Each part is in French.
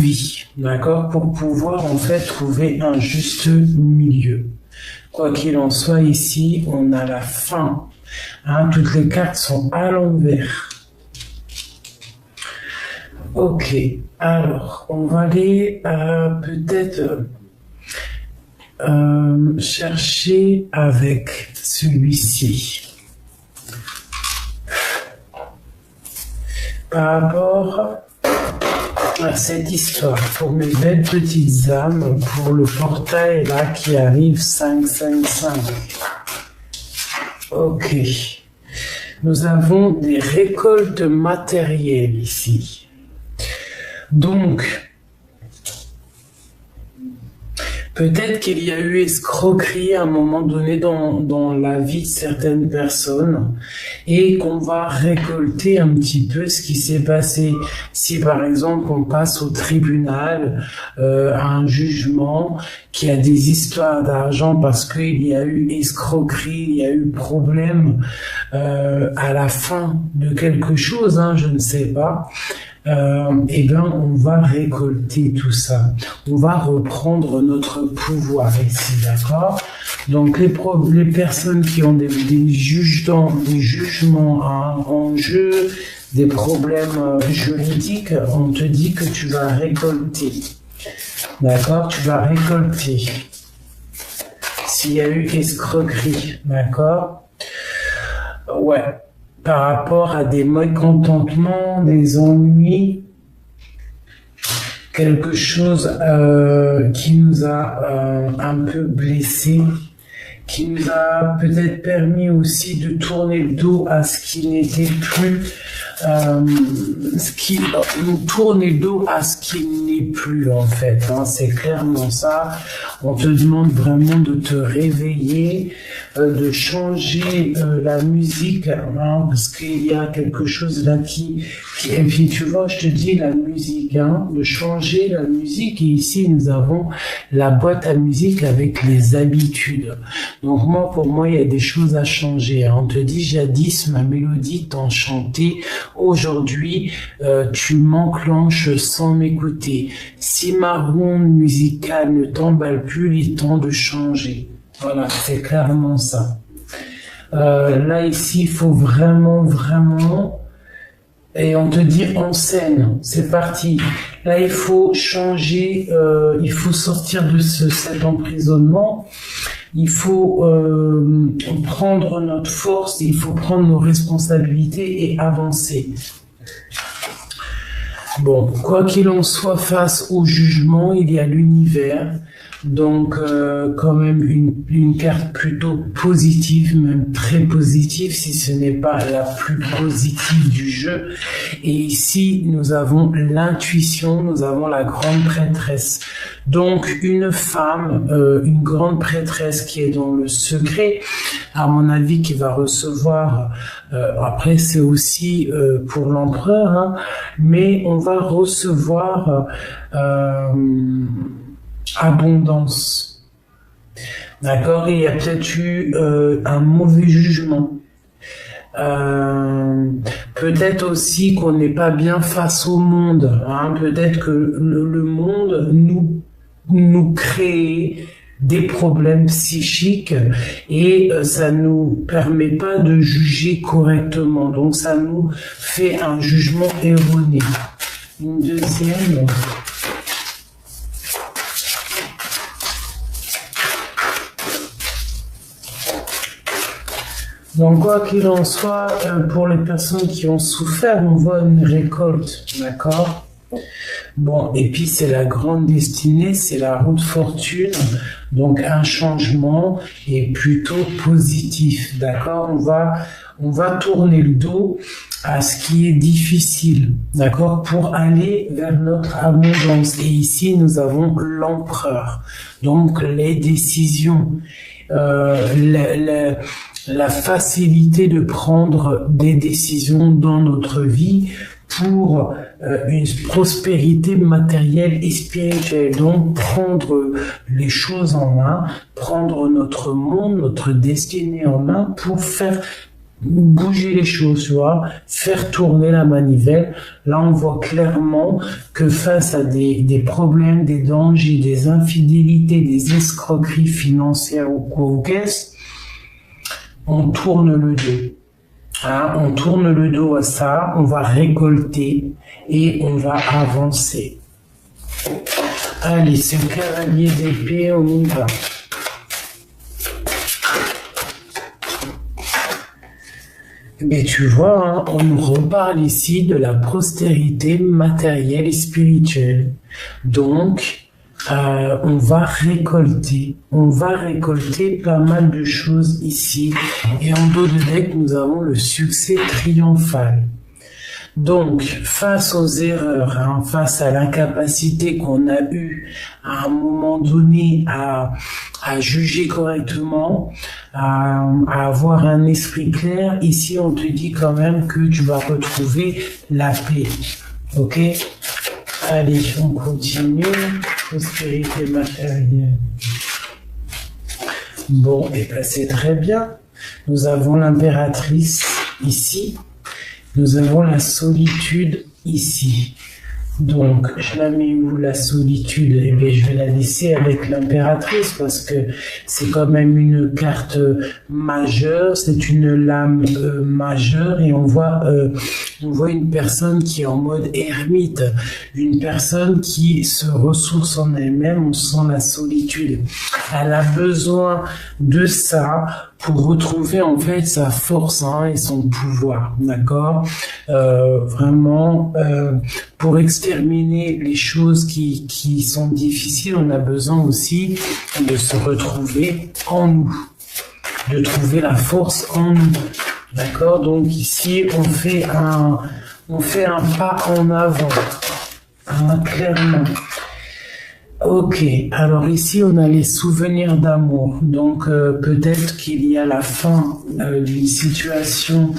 vie, d'accord, pour pouvoir en fait trouver un juste milieu. Quoi qu'il en soit, ici, on a la fin. Hein, toutes les cartes sont à l'envers. Ok, alors, on va aller peut-être chercher avec celui-ci. Par rapport à cette histoire, pour mes belles petites âmes, pour le portail là qui arrive 555. Ok. Nous avons des récoltes matérielles ici. Donc, peut-être qu'il y a eu escroquerie à un moment donné dans la vie de certaines personnes et qu'on va récolter un petit peu ce qui s'est passé. Si par exemple on passe au tribunal à un jugement qui a des histoires d'argent parce qu'il y a eu escroquerie, il y a eu problème à la fin de quelque chose, hein, je ne sais pas. Eh bien, on va récolter tout ça. On va reprendre notre pouvoir ici, d'accord? Donc, les personnes qui ont des jugements en jeu, des problèmes juridiques, on te dit que tu vas récolter. D'accord? Tu vas récolter. S'il y a eu escroquerie, d'accord? Ouais. Par rapport à des mécontentements, des ennuis, quelque chose qui nous a un peu blessés, qui nous a peut-être permis aussi de tourner le dos à ce qui n'était plus, nous tourner le dos à ce qui n'est plus en fait, hein, c'est clairement ça. On te demande vraiment de te réveiller, de changer la musique, hein, parce qu'il y a quelque chose là et puis tu vois, je te dis la musique, hein, de changer la musique, et ici nous avons la boîte à musique avec les habitudes. Donc pour moi, il y a des choses à changer. On te dit, jadis, ma mélodie t'enchantait. Aujourd'hui, tu m'enclenches sans m'écouter. Si ma ronde musicale ne t'emballe plus, il est temps de changer. Voilà, c'est clairement ça. Là, ici, il faut vraiment... Et on te dit en scène, c'est parti. Là, il faut changer, il faut sortir de cet emprisonnement. Il faut prendre notre force, il faut prendre nos responsabilités et avancer. Bon, quoi qu'il en soit, face au jugement, il y a l'univers. Donc, quand même une carte plutôt positive, même très positive, si ce n'est pas la plus positive du jeu. Et ici, nous avons l'intuition, nous avons la grande prêtresse. Donc, une femme, une grande prêtresse qui est dans le secret, à mon avis, qui va recevoir, après c'est aussi pour l'empereur, hein, mais on va recevoir abondance. D'accord? Il y a peut-être eu un mauvais jugement. Peut-être aussi qu'on n'est pas bien face au monde. Hein? Peut-être que le monde nous crée des problèmes psychiques et ça nous permet pas de juger correctement. Donc ça nous fait un jugement erroné. Une deuxième. Donc, quoi qu'il en soit, pour les personnes qui ont souffert, on voit une récolte, d'accord? Bon, et puis c'est la grande destinée, c'est la route fortune, donc un changement est plutôt positif, d'accord? On va tourner le dos à ce qui est difficile, d'accord? Pour aller vers notre abondance. Et ici, nous avons l'empereur, donc les décisions, la facilité de prendre des décisions dans notre vie pour une prospérité matérielle et spirituelle. Donc, prendre les choses en main, prendre notre monde, notre destinée en main pour faire bouger les choses, tu vois, faire tourner la manivelle. Là, on voit clairement que face à des problèmes, des dangers, des infidélités, des escroqueries financières ou quoi aux caisses, on tourne le dos. Hein, on tourne le dos à ça, on va récolter et on va avancer. Allez, c'est le cavalier d'épée, on y va. Mais tu vois, hein, on nous reparle ici de la prospérité matérielle et spirituelle. Donc, on va récolter pas mal de choses ici. Et en dos de deck, nous avons le succès triomphal. Donc, face aux erreurs, hein, face à l'incapacité qu'on a eue à un moment donné à juger correctement, à avoir un esprit clair, ici on te dit quand même que tu vas retrouver la paix. Ok? Allez, on continue. Prospérité matérielle. Bon, et ben c'est très bien. Nous avons l'impératrice ici. Nous avons la solitude ici. Donc, je la mets où la solitude? Eh bien, je vais la laisser avec l'impératrice parce que c'est quand même une carte majeure, c'est une lame majeure et on voit une personne qui est en mode ermite, une personne qui se ressource en elle-même, on sent la solitude. Elle a besoin de ça pour retrouver en fait sa force et son pouvoir, d'accord, vraiment pour exterminer les choses qui sont difficiles, on a besoin aussi de se retrouver en nous, de trouver la force en nous, d'accord. Donc ici on fait un pas en avant, clairement. Ok, alors ici on a les souvenirs d'amour, donc peut-être qu'il y a la fin d'une situation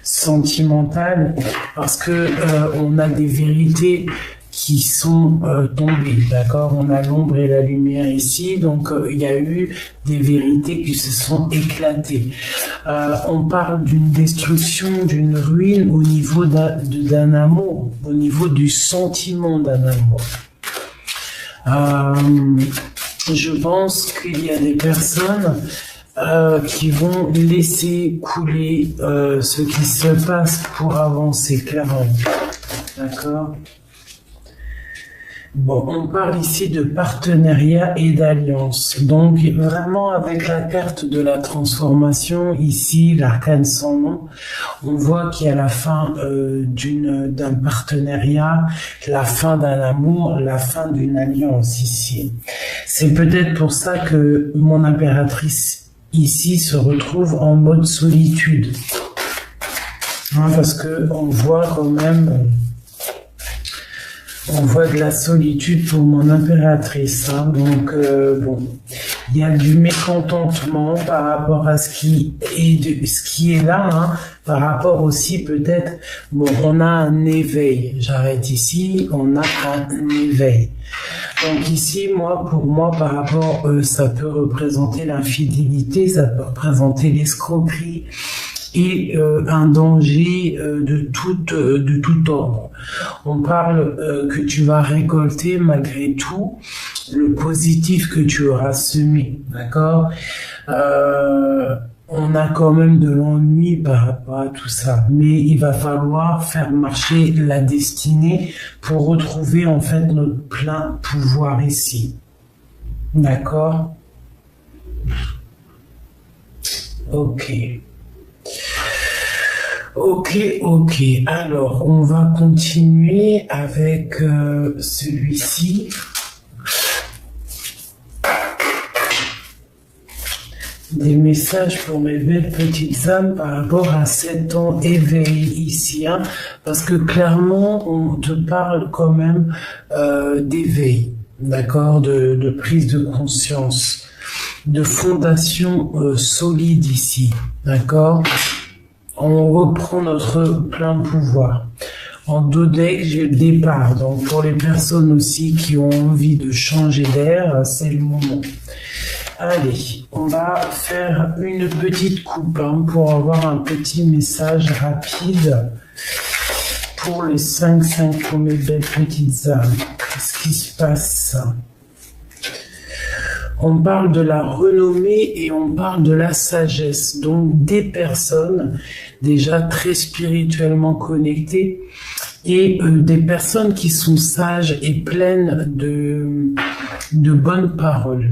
sentimentale parce que on a des vérités qui sont tombées, d'accord. On a l'ombre et la lumière ici, donc il y a eu des vérités qui se sont éclatées. On parle d'une destruction, d'une ruine au niveau d'un amour, au niveau du sentiment d'un amour. Je pense qu'il y a des personnes qui vont laisser couler ce qui se passe pour avancer, clairement. D'accord? Bon, on parle ici de partenariat et d'alliance. Donc, vraiment, avec la carte de la transformation, ici, l'arcane sans nom, on voit qu'il y a la fin d'un partenariat, la fin d'un amour, la fin d'une alliance ici. C'est peut-être pour ça que mon impératrice ici se retrouve en mode solitude. Parce que on voit quand même... On voit de la solitude pour mon impératrice, donc bon, il y a du mécontentement par rapport à ce qui est là, par rapport aussi peut-être, bon, on a un éveil, j'arrête ici, on a un éveil. Donc ici, pour moi, par rapport, ça peut représenter l'infidélité, ça peut représenter l'escroquerie, et un danger de tout ordre. On parle que tu vas récolter malgré tout le positif que tu auras semé, d'accord. On a quand même de l'ennui par rapport à tout ça, mais il va falloir faire marcher la destinée pour retrouver en fait notre plein pouvoir ici, d'accord. Ok. Alors, on va continuer avec celui-ci. Des messages pour mes belles petites âmes par rapport à cet temps éveillé ici, parce que clairement, on te parle quand même d'éveil, d'accord, de prise de conscience, de fondation solide ici, d'accord. On reprend notre plein pouvoir. En dos deck, j'ai le départ. Donc, pour les personnes aussi qui ont envie de changer d'air, c'est le moment. Allez, on va faire une petite coupe pour avoir un petit message rapide pour les 5 pour mes belles petites âmes. Qu'est-ce qui se passe? On parle de la renommée et on parle de la sagesse. Donc des personnes déjà très spirituellement connectées et des personnes qui sont sages et pleines de bonnes paroles.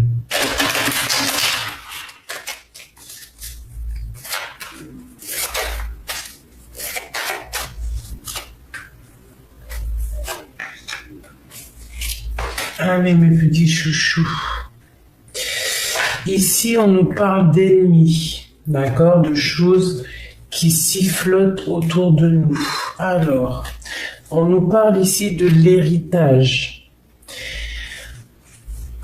Allez mes petits chouchous. Ici, on nous parle d'ennemis, d'accord, de choses qui sifflotent autour de nous. Alors, on nous parle ici de l'héritage.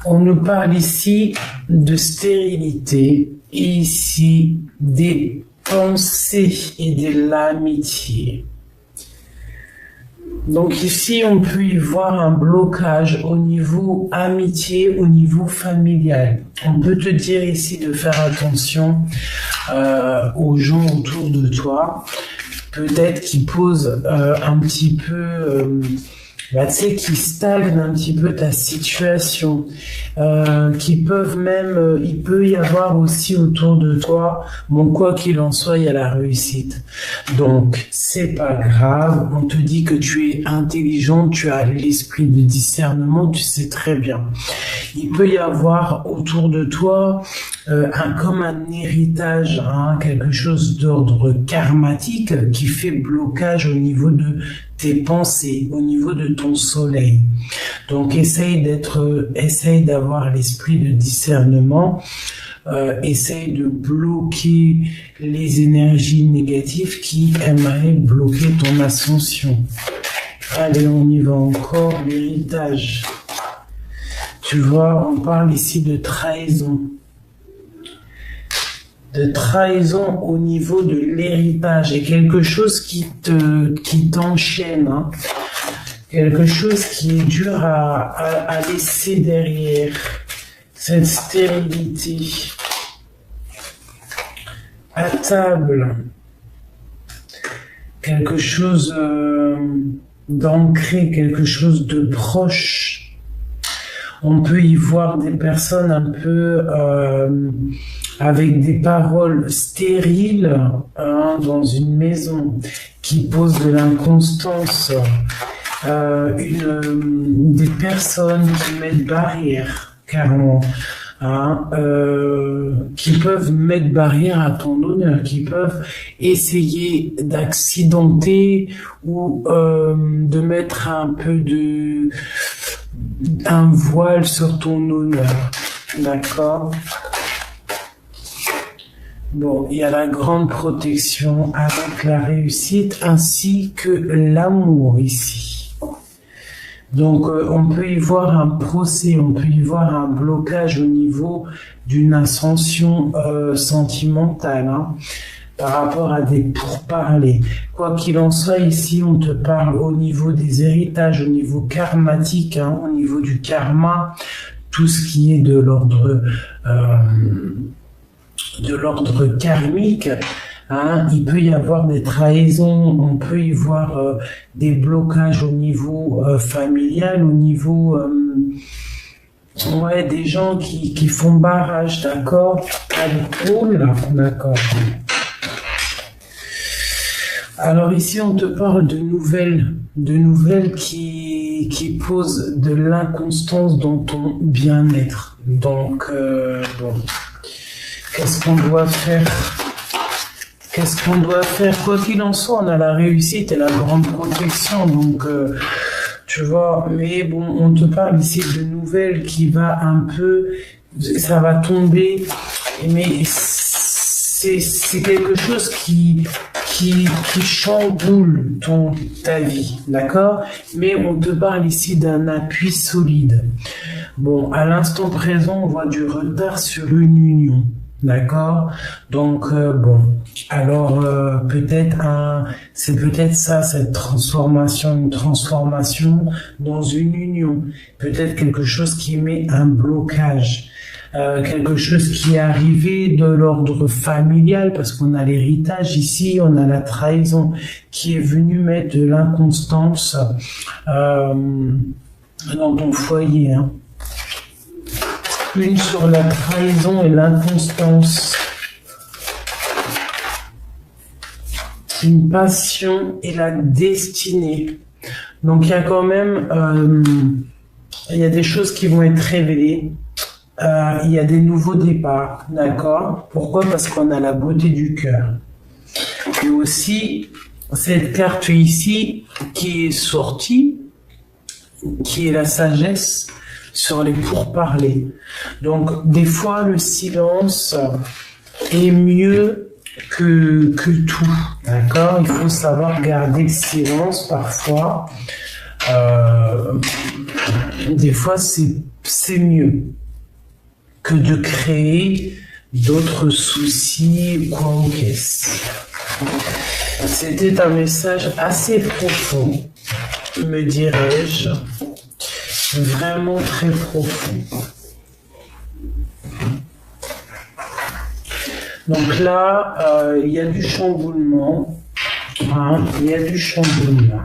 On nous parle ici de stérilité et ici des pensées et de l'amitié. Donc ici, on peut y voir un blocage au niveau amitié, au niveau familial. On peut te dire ici de faire attention aux gens autour de toi, peut-être qui posent un petit peu, tu sais, qui stagnent un petit peu ta situation, qui peuvent même, il peut y avoir aussi autour de toi, bon, quoi qu'il en soit, il y a la réussite. Donc, c'est pas grave, on te dit que tu es intelligent, tu as l'esprit de discernement, tu sais très bien. Il peut y avoir autour de toi comme un héritage, quelque chose d'ordre karmatique qui fait blocage au niveau de tes pensées, au niveau de ton soleil. Donc essaye d'avoir l'esprit de discernement, essaye de bloquer les énergies négatives qui aimeraient bloquer ton ascension. Allez, on y va encore, l'héritage. Tu vois, on parle ici de trahison. De trahison au niveau de l'héritage et quelque chose qui t'enchaîne, quelque chose qui est dur à laisser derrière, cette stérilité. À table, quelque chose d'ancré, quelque chose de proche. On peut y voir des personnes un peu avec des paroles stériles dans une maison qui posent de l'inconstance. Des personnes qui mettent barrière, carrément. Qui peuvent mettre barrière à ton honneur, qui peuvent essayer d'accidenter ou de mettre un peu un voile sur ton honneur, d'accord? Bon, il y a la grande protection avec la réussite ainsi que l'amour ici. Donc, on peut y voir un procès, on peut y voir un blocage au niveau d'une ascension sentimentale, par rapport à des pourparlers. Quoi qu'il en soit, ici, on te parle au niveau des héritages, au niveau karmatique, au niveau du karma, tout ce qui est de l'ordre karmique. Il peut y avoir des trahisons, on peut y voir des blocages au niveau familial, au niveau des gens qui font barrage, d'accord? D'accord. Alors ici, on te parle de nouvelles qui posent de l'inconstance dans ton bien-être. Donc, bon, qu'est-ce qu'on doit faire? Quoi qu'il en soit, on a la réussite et la grande protection, donc tu vois, mais bon, on te parle ici de nouvelles qui va un peu, ça va tomber, mais c'est quelque chose qui chamboule ta vie, d'accord? Mais on te parle ici d'un appui solide. Bon, à l'instant présent, on voit du retard sur une union. D'accord? Donc, bon. Alors, c'est peut-être ça, cette transformation, une transformation dans une union. Peut-être quelque chose qui met un blocage. quelque chose qui est arrivé de l'ordre familial, parce qu'on a l'héritage ici, on a la trahison qui est venue mettre de l'inconstance dans ton foyer. Hein. Une sur la trahison et l'inconstance. Une passion et la destinée. Donc il y a quand même, il y a des choses qui vont être révélées. Il y a des nouveaux départs, d'accord? Pourquoi? Parce qu'on a la beauté du cœur. Et aussi, cette carte ici qui est sortie, qui est la sagesse sur les pourparlers. Donc des fois, le silence est mieux que tout, d'accord? Il faut savoir garder le silence parfois. Des fois, c'est mieux que de créer d'autres soucis, quoi ou qu'est-ce. C'était un message assez profond, me dirais-je. Vraiment très profond. Donc là, il y a du chamboulement. Hein, il y a du chamboulement.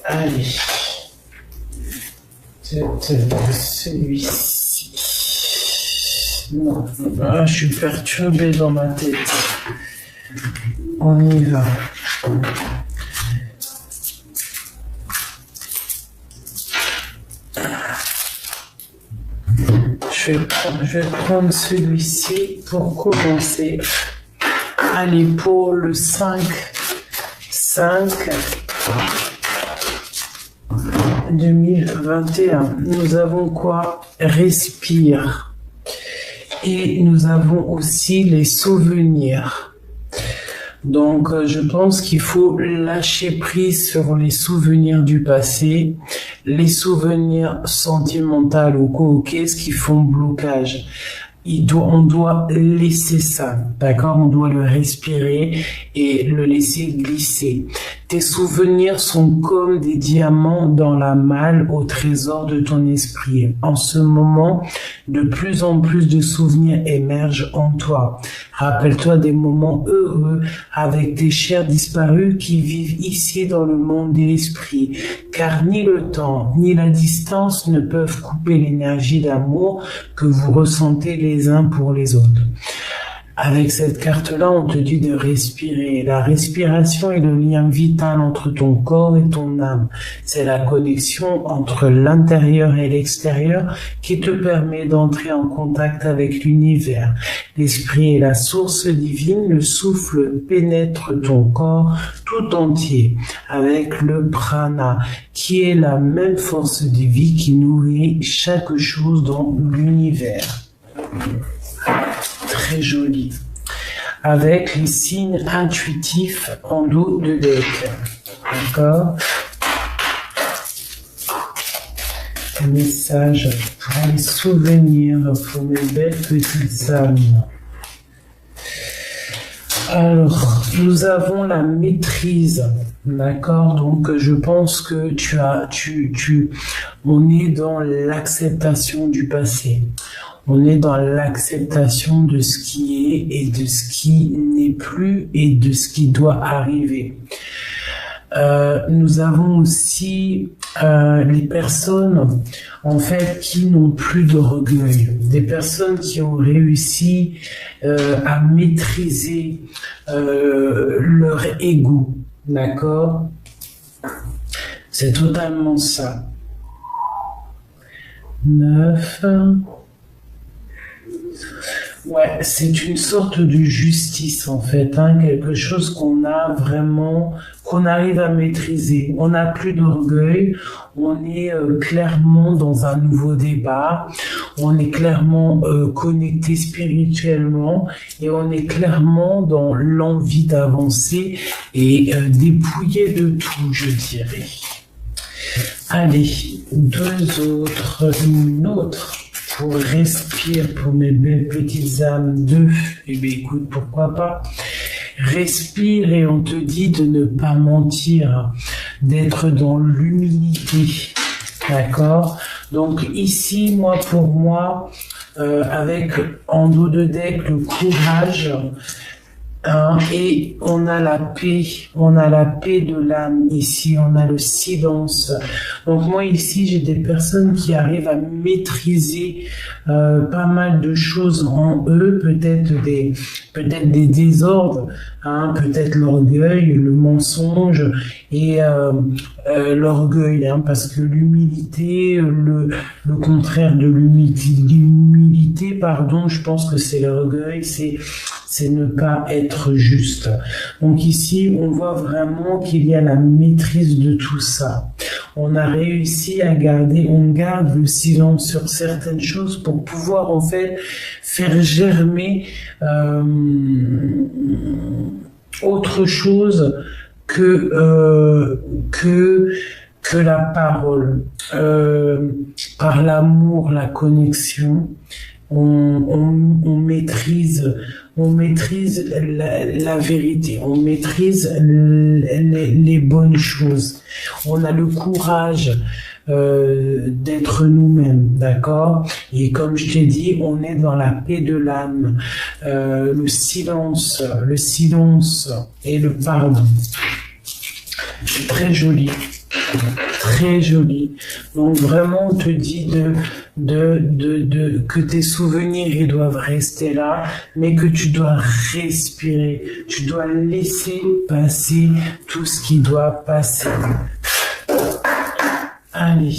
Allez. Celui-ci. Non, je suis perturbé dans ma tête. On y va. Je vais prendre celui-ci pour commencer. Allez, pour le 5. 2021. Nous avons quoi? Respire. Et nous avons aussi les souvenirs. Donc, je pense qu'il faut lâcher prise sur les souvenirs du passé, les souvenirs sentimentaux ou qu'est-ce qui font blocage. On doit laisser ça, d'accord? On doit le respirer et le laisser glisser. Tes souvenirs sont comme des diamants dans la malle au trésor de ton esprit. En ce moment, de plus en plus de souvenirs émergent en toi. Rappelle-toi des moments heureux avec tes chers disparus qui vivent ici dans le monde de l'esprit. Car ni le temps, ni la distance ne peuvent couper l'énergie d'amour que vous ressentez les uns pour les autres. Avec cette carte-là, on te dit de respirer. La respiration est le lien vital entre ton corps et ton âme. C'est la connexion entre l'intérieur et l'extérieur qui te permet d'entrer en contact avec l'univers. L'esprit est la source divine, le souffle pénètre ton corps tout entier avec le prana, qui est la même force de vie qui nourrit chaque chose dans l'univers. Très joli. Avec les signes intuitifs en dos de deck. D'accord? Un message pour les souvenirs, pour mes belles petites âmes. Alors, nous avons la maîtrise. D'accord? Donc, je pense que on est dans l'acceptation du passé. On est dans l'acceptation de ce qui est et de ce qui n'est plus et de ce qui doit arriver. Nous avons aussi les personnes en fait qui n'ont plus d'orgueil, des personnes qui ont réussi à maîtriser leur ego, d'accord? C'est totalement ça. 9. Ouais, c'est une sorte de justice en fait, hein, quelque chose qu'on a vraiment, qu'on arrive à maîtriser. On n'a plus d'orgueil, on est clairement dans un nouveau débat, on est clairement connecté spirituellement et on est clairement dans l'envie d'avancer et dépouiller de tout, je dirais. Allez, une autre. Pour respirer pour mes belles petites âmes de, eh bien écoute, pourquoi pas, respire et on te dit de ne pas mentir, d'être dans l'humilité, D'accord? Donc ici, moi, pour moi, avec en dos de deck le courage, hein, et on a la paix de l'âme ici, on a le silence. Donc moi ici, j'ai des personnes qui arrivent à maîtriser pas mal de choses en eux, peut-être des désordres, hein, peut-être l'orgueil, le mensonge et l'orgueil, hein, parce que l'humilité, le contraire de l'humilité, pardon, je pense que c'est l'orgueil, c'est ne pas être juste. Donc ici, on voit vraiment qu'il y a la maîtrise de tout ça. On a réussi à on garde le silence sur certaines choses pour pouvoir en fait faire germer autre chose que la parole. Par l'amour, la connexion, on maîtrise la vérité, on maîtrise les bonnes choses. On a le courage d'être nous-mêmes, d'accord? Et comme je t'ai dit, on est dans la paix de l'âme, le silence et le pardon. C'est très joli. Très joli. Donc vraiment, on te dit que tes souvenirs, ils doivent rester là, mais que tu dois respirer. Tu dois laisser passer tout ce qui doit passer. Allez,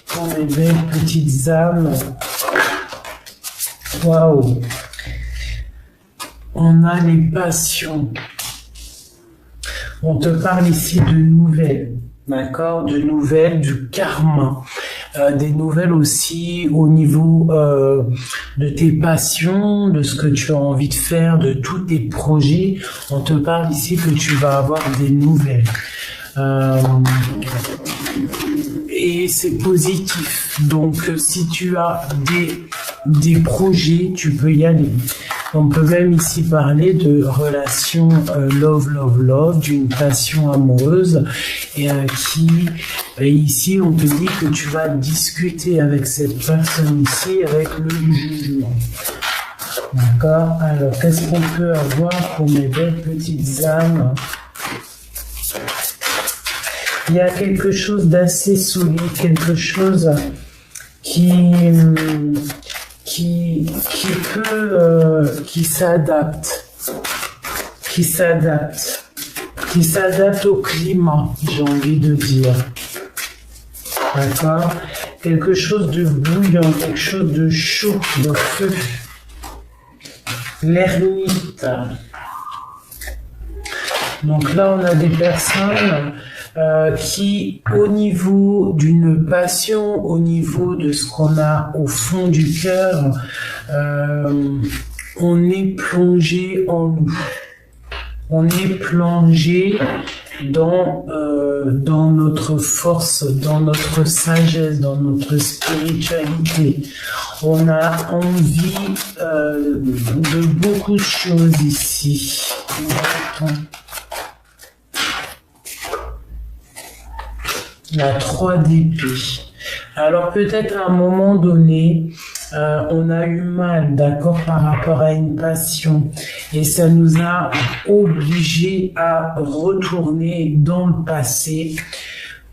pour mes belles petites âmes. Waouh. On a les passions. On te parle ici de nouvelles. D'accord, de nouvelles, du karma, des nouvelles aussi au niveau de tes passions, de ce que tu as envie de faire, de tous tes projets. On te parle ici que tu vas avoir des nouvelles. Et c'est positif. Donc, si tu as des projets, tu peux y aller. On peut même ici parler de relation love, d'une passion amoureuse et ici on te dit que tu vas discuter avec cette personne ici avec le jugement. D'accord? Alors, qu'est-ce qu'on peut avoir pour mes belles petites âmes? Il y a quelque chose d'assez solide, quelque chose qui s'adapte au climat, j'ai envie de dire. D'accord? Quelque chose de bouillant, quelque chose de chaud, de feu. L'ermite. Donc là, on a des personnes qui, au niveau d'une passion, au niveau de ce qu'on a au fond du cœur, on est plongé en nous. On est plongé dans notre force, dans notre sagesse, dans notre spiritualité. On a envie de beaucoup de choses ici. La 3 d'épée. Alors peut-être à un moment donné, on a eu mal, d'accord, par rapport à une passion. Et ça nous a obligés à retourner dans le passé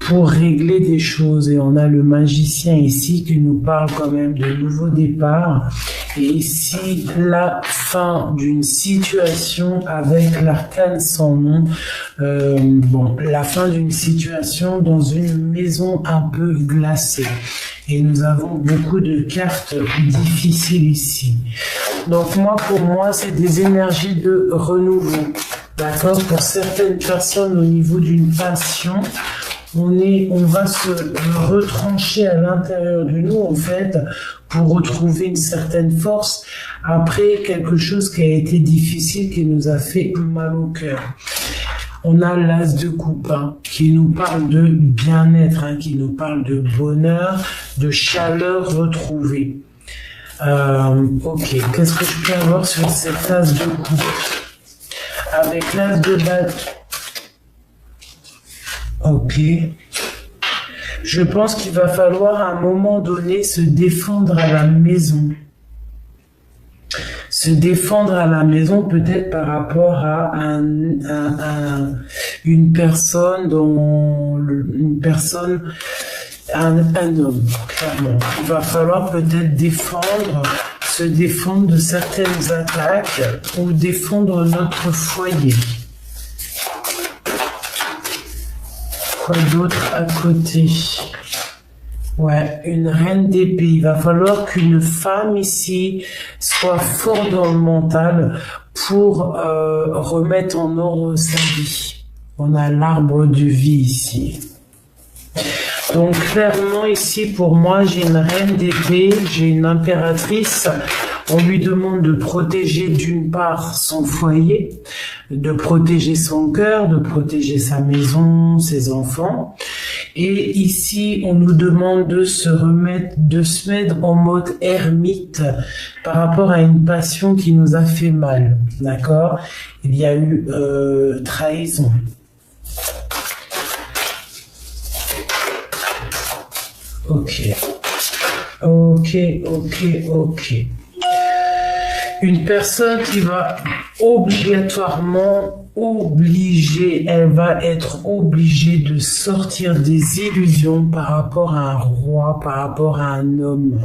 pour régler des choses. Et on a le magicien ici qui nous parle quand même de nouveau départ. Et ici, la fin d'une situation avec l'arcane sans nom. La fin d'une situation dans une maison un peu glacée. Et nous avons beaucoup de cartes difficiles ici. Donc pour moi, c'est des énergies de renouveau. D'accord? Pour certaines personnes au niveau d'une passion, on va se retrancher à l'intérieur de nous, en fait, pour retrouver une certaine force après quelque chose qui a été difficile, qui nous a fait mal au cœur. On a l'as de coupe, qui nous parle de bien-être, qui nous parle de bonheur, de chaleur retrouvée. Ok, qu'est-ce que je peux avoir sur cette as de coupe? Avec l'as de batte. Ok. Je pense qu'il va falloir à un moment donné se défendre à la maison. Se défendre à la maison peut-être par rapport à une personne un homme, clairement. Il va falloir peut-être se défendre de certaines attaques ou défendre notre foyer. Quoi d'autre à côté? Ouais, une reine d'épée. Il va falloir qu'une femme ici soit forte dans le mental pour remettre en ordre sa vie. On a l'arbre de vie ici. Donc clairement ici pour moi j'ai une reine d'épée, j'ai une impératrice. On lui demande de protéger d'une part son foyer, de protéger son cœur, de protéger sa maison, ses enfants. Et ici, on nous demande de se mettre en mode ermite par rapport à une passion qui nous a fait mal. D'accord? Il y a eu trahison. Ok. Une personne qui va elle va être obligée de sortir des illusions par rapport à un roi, par rapport à un homme.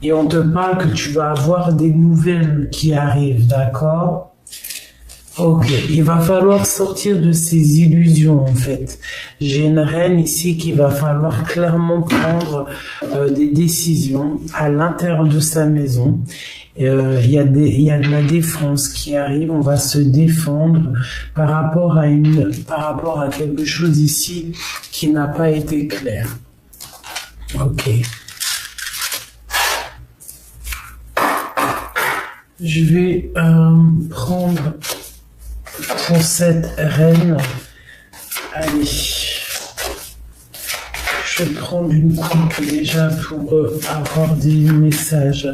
Et on te parle que tu vas avoir des nouvelles qui arrivent, d'accord? Ok, il va falloir sortir de ces illusions en fait. J'ai une reine ici qui va falloir clairement prendre des décisions à l'intérieur de sa maison. Il y a de la défense qui arrive, on va se défendre par rapport à quelque chose ici qui n'a pas été clair. Ok. Je vais prendre pour cette reine, allez, je vais prendre une coupe déjà pour avoir des messages.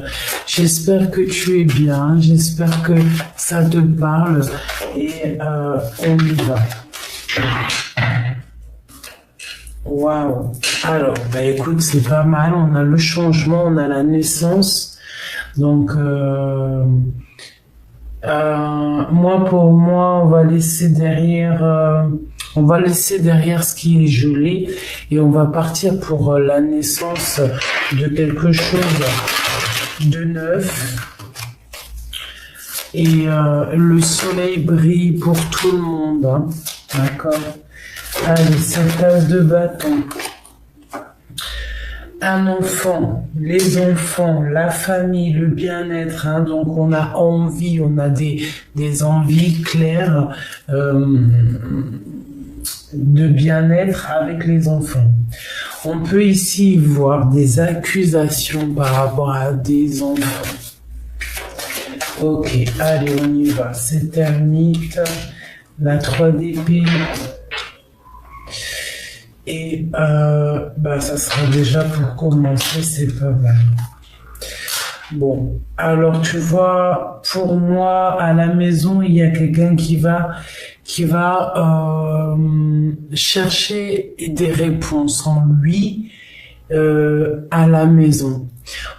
J'espère que tu es bien, j'espère que ça te parle et on y va. Waouh. Alors, bah écoute, c'est pas mal, on a le changement, on a la naissance, donc pour moi, on va laisser derrière ce qui est gelé et on va partir pour la naissance de quelque chose de neuf. Et le soleil brille pour tout le monde, hein. D'accord? Allez, cette as de bâton. Un enfant, les enfants, la famille, le bien-être, hein, donc on a envie, on a des envies claires de bien-être avec les enfants. On peut ici voir des accusations par rapport à des enfants. Ok, allez, on y va. C'est ermite, la 3 d'épée. Et ça sera déjà pour commencer, c'est pas mal. Bon, alors tu vois, pour moi, à la maison, il y a quelqu'un qui va chercher des réponses en lui à la maison.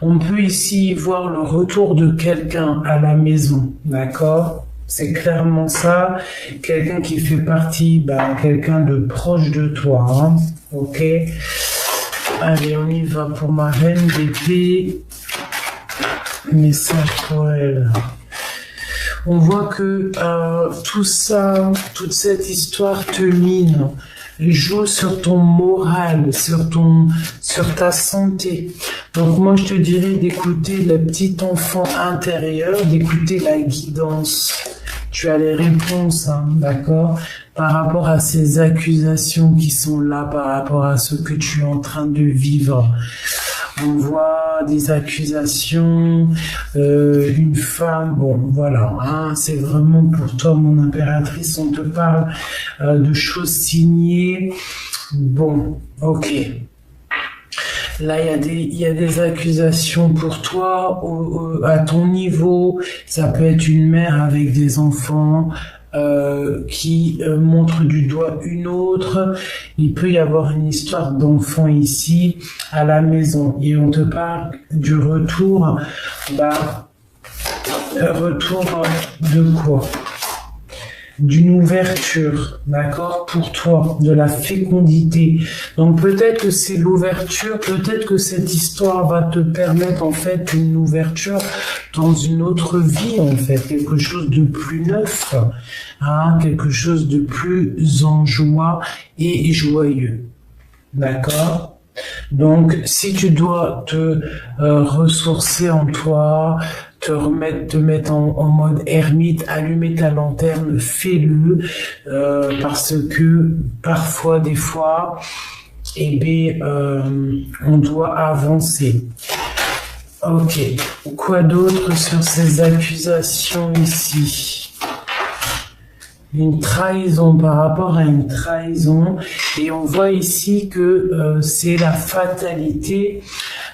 On peut ici voir le retour de quelqu'un à la maison, d'accord? C'est clairement ça, quelqu'un qui fait partie, quelqu'un de proche de toi, hein, ok? Allez, on y va pour ma reine d'épée. Message pour elle. On voit que tout ça, toute cette histoire te mine, joue sur ton moral, sur ta santé. Donc moi je te dirais d'écouter le petit enfant intérieur, d'écouter la guidance. Tu as les réponses, hein, d'accord, par rapport à ces accusations qui sont là, par rapport à ce que tu es en train de vivre. On voit des accusations, une femme, bon voilà, hein, c'est vraiment pour toi mon impératrice, on te parle de choses signées. Bon, ok. Là, il y a des accusations pour toi à ton niveau. Ça peut être une mère avec des enfants, qui montre du doigt une autre. Il peut y avoir une histoire d'enfant ici à la maison. Et on te parle du retour, retour de quoi? D'une ouverture, d'accord, pour toi, de la fécondité. Donc peut-être que c'est l'ouverture, peut-être que cette histoire va te permettre en fait une ouverture dans une autre vie en fait, quelque chose de plus neuf, hein, quelque chose de plus en joie et joyeux, d'accord? Donc, si tu dois te ressourcer en toi, te mettre en mode ermite, allumer ta lanterne, fais-le, parce que parfois, des fois, on doit avancer. Ok. Quoi d'autre sur ces accusations ici? Une trahison par rapport à une trahison, et on voit ici que c'est la fatalité,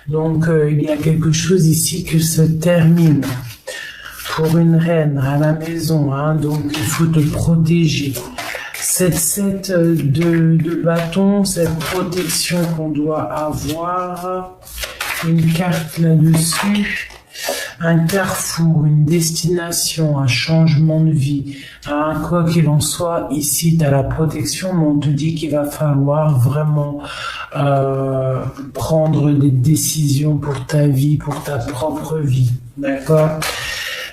donc il y a quelque chose ici qui se termine pour une reine à la maison, hein, donc il faut te protéger. Cette 7 de bâton, cette protection qu'on doit avoir, une carte là-dessus. Un carrefour, une destination, un changement de vie. Hein, quoi qu'il en soit, ici, tu as la protection, mais on te dit qu'il va falloir vraiment prendre des décisions pour ta vie, pour ta propre vie. D'accord?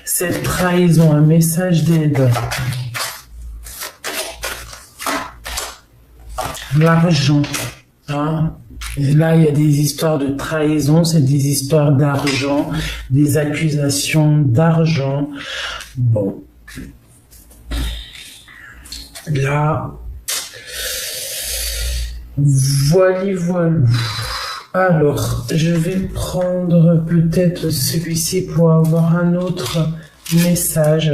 Cette trahison, un message d'aide. L'argent. Hein? Et là, il y a des histoires de trahison, c'est des histoires d'argent, des accusations d'argent. Bon. Là, voilà. Alors, je vais prendre peut-être celui-ci pour avoir un autre message.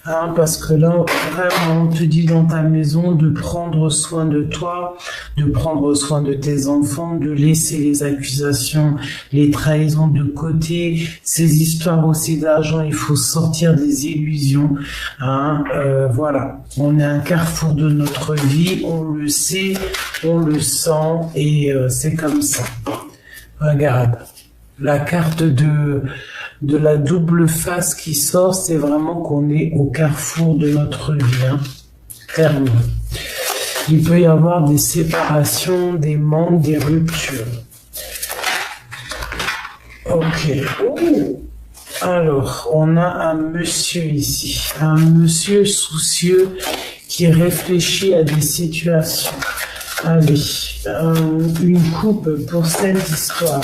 Hein, parce que là, vraiment, on te dit dans ta maison de prendre soin de toi, de prendre soin de tes enfants, de laisser les accusations, les trahisons de côté, ces histoires aussi d'argent, il faut sortir des illusions. Hein, voilà, on est à un carrefour de notre vie, on le sait, on le sent, et c'est comme ça. Regarde, la carte de la double face qui sort, c'est vraiment qu'on est au carrefour de notre vie, hein, clairement. Il peut y avoir des séparations, des manques, des ruptures. Ok. Alors, on a un monsieur ici, un monsieur soucieux qui réfléchit à des situations. Allez, une coupe pour cette histoire.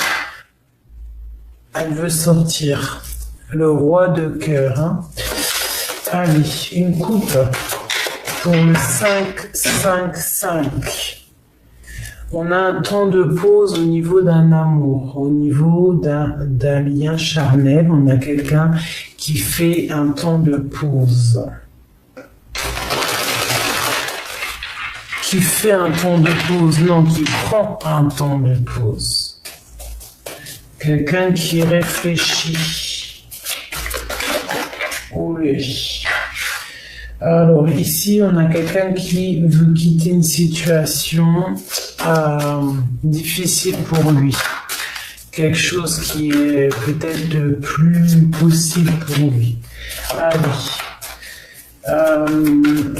Elle veut sortir. Le roi de cœur. Hein. Allez, une coupe pour le 5-5-5. On a un temps de pause au niveau d'un amour, au niveau d'un lien charnel. On a quelqu'un qui fait un temps de pause. Qui fait un temps de pause, non, qui prend un temps de pause. Quelqu'un qui réfléchit. Oui. Alors ici, on a quelqu'un qui veut quitter une situation difficile pour lui. Quelque chose qui est peut-être plus possible pour lui. Allez.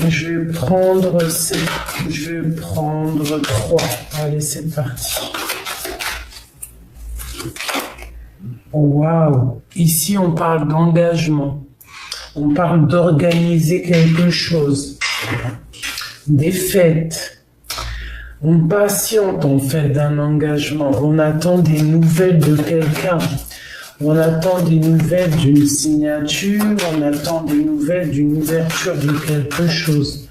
Je vais prendre 3. Allez, c'est parti. Waouh! Ici, on parle d'engagement. On parle d'organiser quelque chose. Des fêtes. On patiente, en fait, d'un engagement. On attend des nouvelles de quelqu'un. On attend des nouvelles d'une signature. On attend des nouvelles d'une ouverture de quelque chose.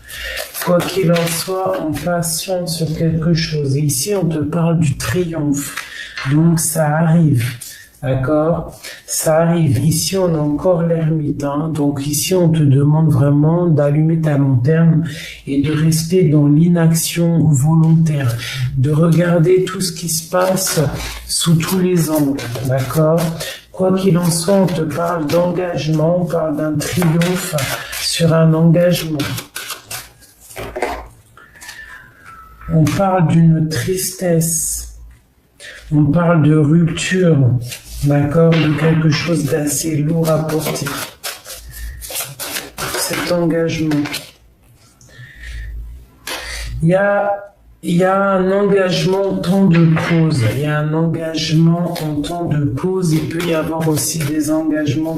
Quoi qu'il en soit, on patiente sur quelque chose. Et ici, on te parle du triomphe. Donc, ça arrive. D'accord? Ça arrive. Ici, on a encore l'ermite. Hein? Donc ici, on te demande vraiment d'allumer ta lanterne et de rester dans l'inaction volontaire. De regarder tout ce qui se passe sous tous les angles. D'accord? Quoi qu'il en soit, on te parle d'engagement, on parle d'un triomphe sur un engagement. On parle d'une tristesse. On parle de rupture, d'accord, de quelque chose d'assez lourd à porter. Cet engagement. Il y a un engagement en temps de pause. Il y a un engagement en temps de pause. Il peut y avoir aussi des engagements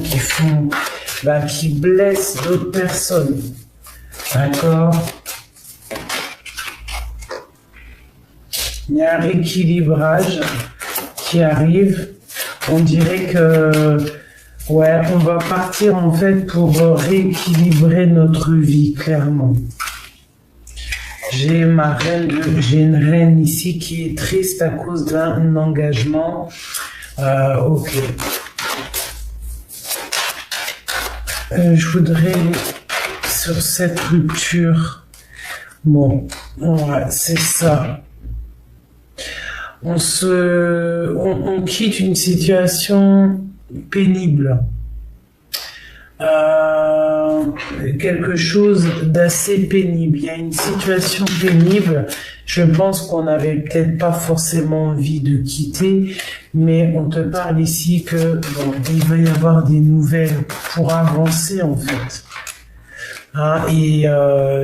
qui blessent d'autres personnes. D'accord? Il y a un rééquilibrage qui arrive. On dirait que, ouais, on va partir en fait pour rééquilibrer notre vie, clairement. J'ai une reine ici qui est triste à cause d'un engagement. Ok. Je voudrais sur cette rupture. Bon, ouais, c'est ça. On quitte une situation pénible. Quelque chose d'assez pénible. Il y a une situation pénible. Je pense qu'on n'avait peut-être pas forcément envie de quitter, mais on te parle ici que il va y avoir des nouvelles pour avancer en fait.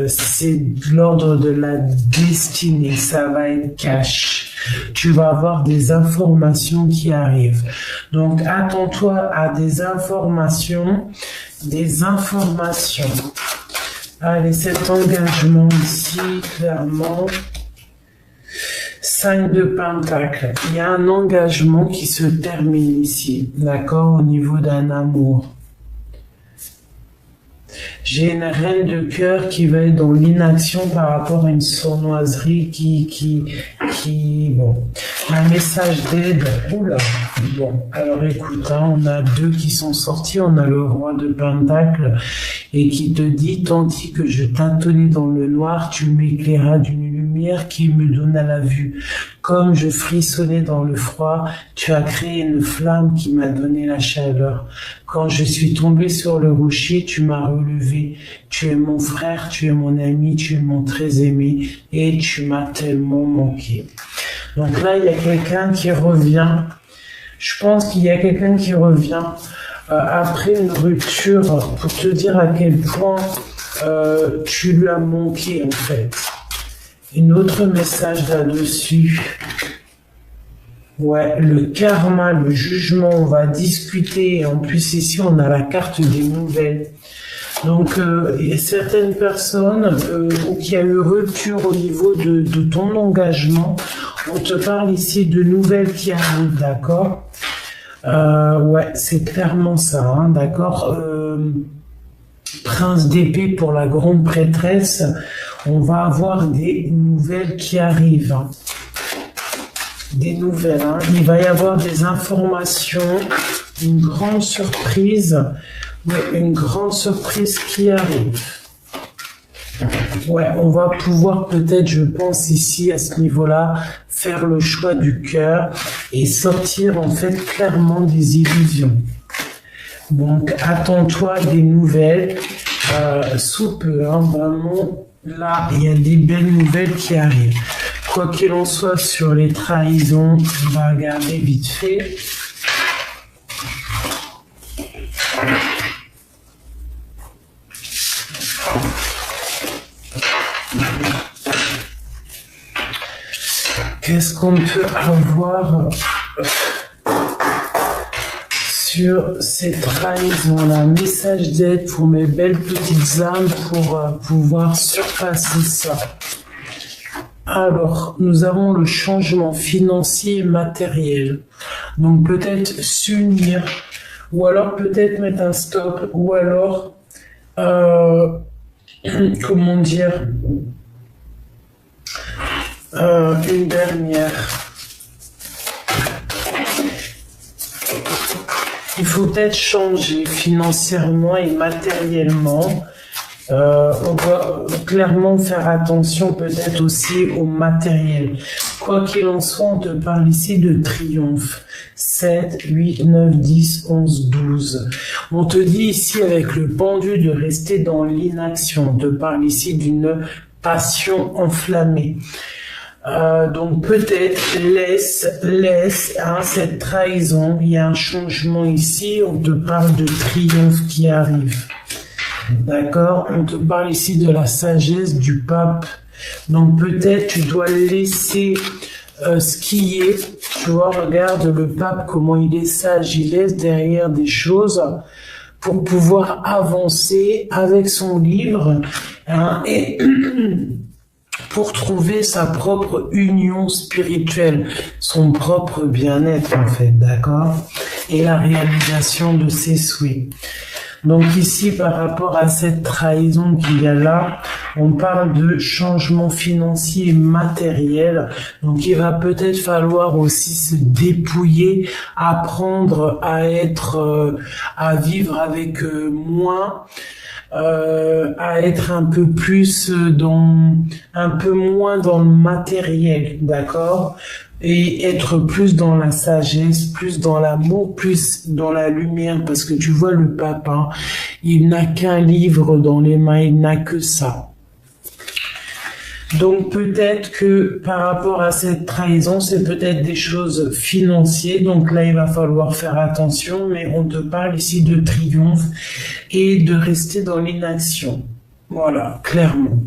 C'est de l'ordre de la destinée, ça va être cash. Tu vas avoir des informations qui arrivent. Donc, attends-toi à des informations. Allez, cet engagement ici, clairement. 5 de Pentacles. Il y a un engagement qui se termine ici, d'accord, au niveau d'un amour. J'ai une reine de cœur qui va être dans l'inaction par rapport à une sournoiserie bon, un message d'aide. Oula, bon, alors écoute, on a deux qui sont sortis, on a le roi de Pentacle et qui te dit, tandis que je tâtonnais dans le noir, tu m'éclairas d'une lumière qui me donna la vue. Comme je frissonnais dans le froid, tu as créé une flamme qui m'a donné la chaleur. Quand je suis tombé sur le rocher, tu m'as relevé. Tu es mon frère, tu es mon ami, tu es mon très aimé et tu m'as tellement manqué. Donc là, il y a quelqu'un qui revient. Je pense qu'il y a quelqu'un qui revient après une rupture pour te dire à quel point tu lui as manqué en fait. Un autre message là-dessus. Ouais, le karma, le jugement, on va discuter. En plus, ici, on a la carte des nouvelles. Donc, il y a certaines personnes qui a eu rupture au niveau de ton engagement. On te parle ici de nouvelles qui arrivent, d'accord? Ouais, c'est clairement ça, d'accord? Prince d'épée pour la grande prêtresse. On va avoir des nouvelles qui arrivent. Des nouvelles, il va y avoir des informations, une grande surprise, une grande surprise qui arrive. Ouais, on va pouvoir peut-être, je pense ici, à ce niveau-là, faire le choix du cœur et sortir en fait clairement des illusions. Donc, attends-toi à des nouvelles sous peu, vraiment. Là, il y a des belles nouvelles qui arrivent. Quoi qu'il en soit, sur les trahisons, on va regarder vite fait. Qu'est-ce qu'on peut avoir sur ces trahisons-là? Message d'aide pour mes belles petites âmes pour pouvoir surpasser ça. Alors, nous avons le changement financier et matériel. Donc, peut-être s'unir, ou alors peut-être mettre un stop, ou alors, comment dire, une dernière. Il faut peut-être changer financièrement et matériellement. On doit clairement faire attention peut-être aussi au matériel. Quoi qu'il en soit, on te parle ici de triomphe. 7, 8, 9, 10, 11, 12. On te dit ici avec le pendu de rester dans l'inaction. On te parle ici d'une passion enflammée. Donc peut-être laisse cette trahison. Il y a un changement ici. On te parle de triomphe qui arrive. D'accord? On te parle ici de la sagesse du pape. Donc peut-être tu dois laisser ce qui est. Tu vois, regarde le pape, comment il est sage. Il laisse derrière des choses pour pouvoir avancer avec son livre, hein, et pour trouver sa propre union spirituelle, son propre bien-être en fait, d'accord? Et la réalisation de ses souhaits. Donc ici, par rapport à cette trahison qu'il y a là, on parle de changement financier et matériel. Donc il va peut-être falloir aussi se dépouiller, apprendre à à vivre avec moins, à être un peu moins dans le matériel, d'accord? Et être plus dans la sagesse, plus dans l'amour, plus dans la lumière, parce que tu vois le pape, hein, il n'a qu'un livre dans les mains, il n'a que ça. Donc peut-être que par rapport à cette trahison, c'est peut-être des choses financières, donc là il va falloir faire attention, mais on te parle ici de triomphe et de rester dans l'inaction. Voilà, clairement.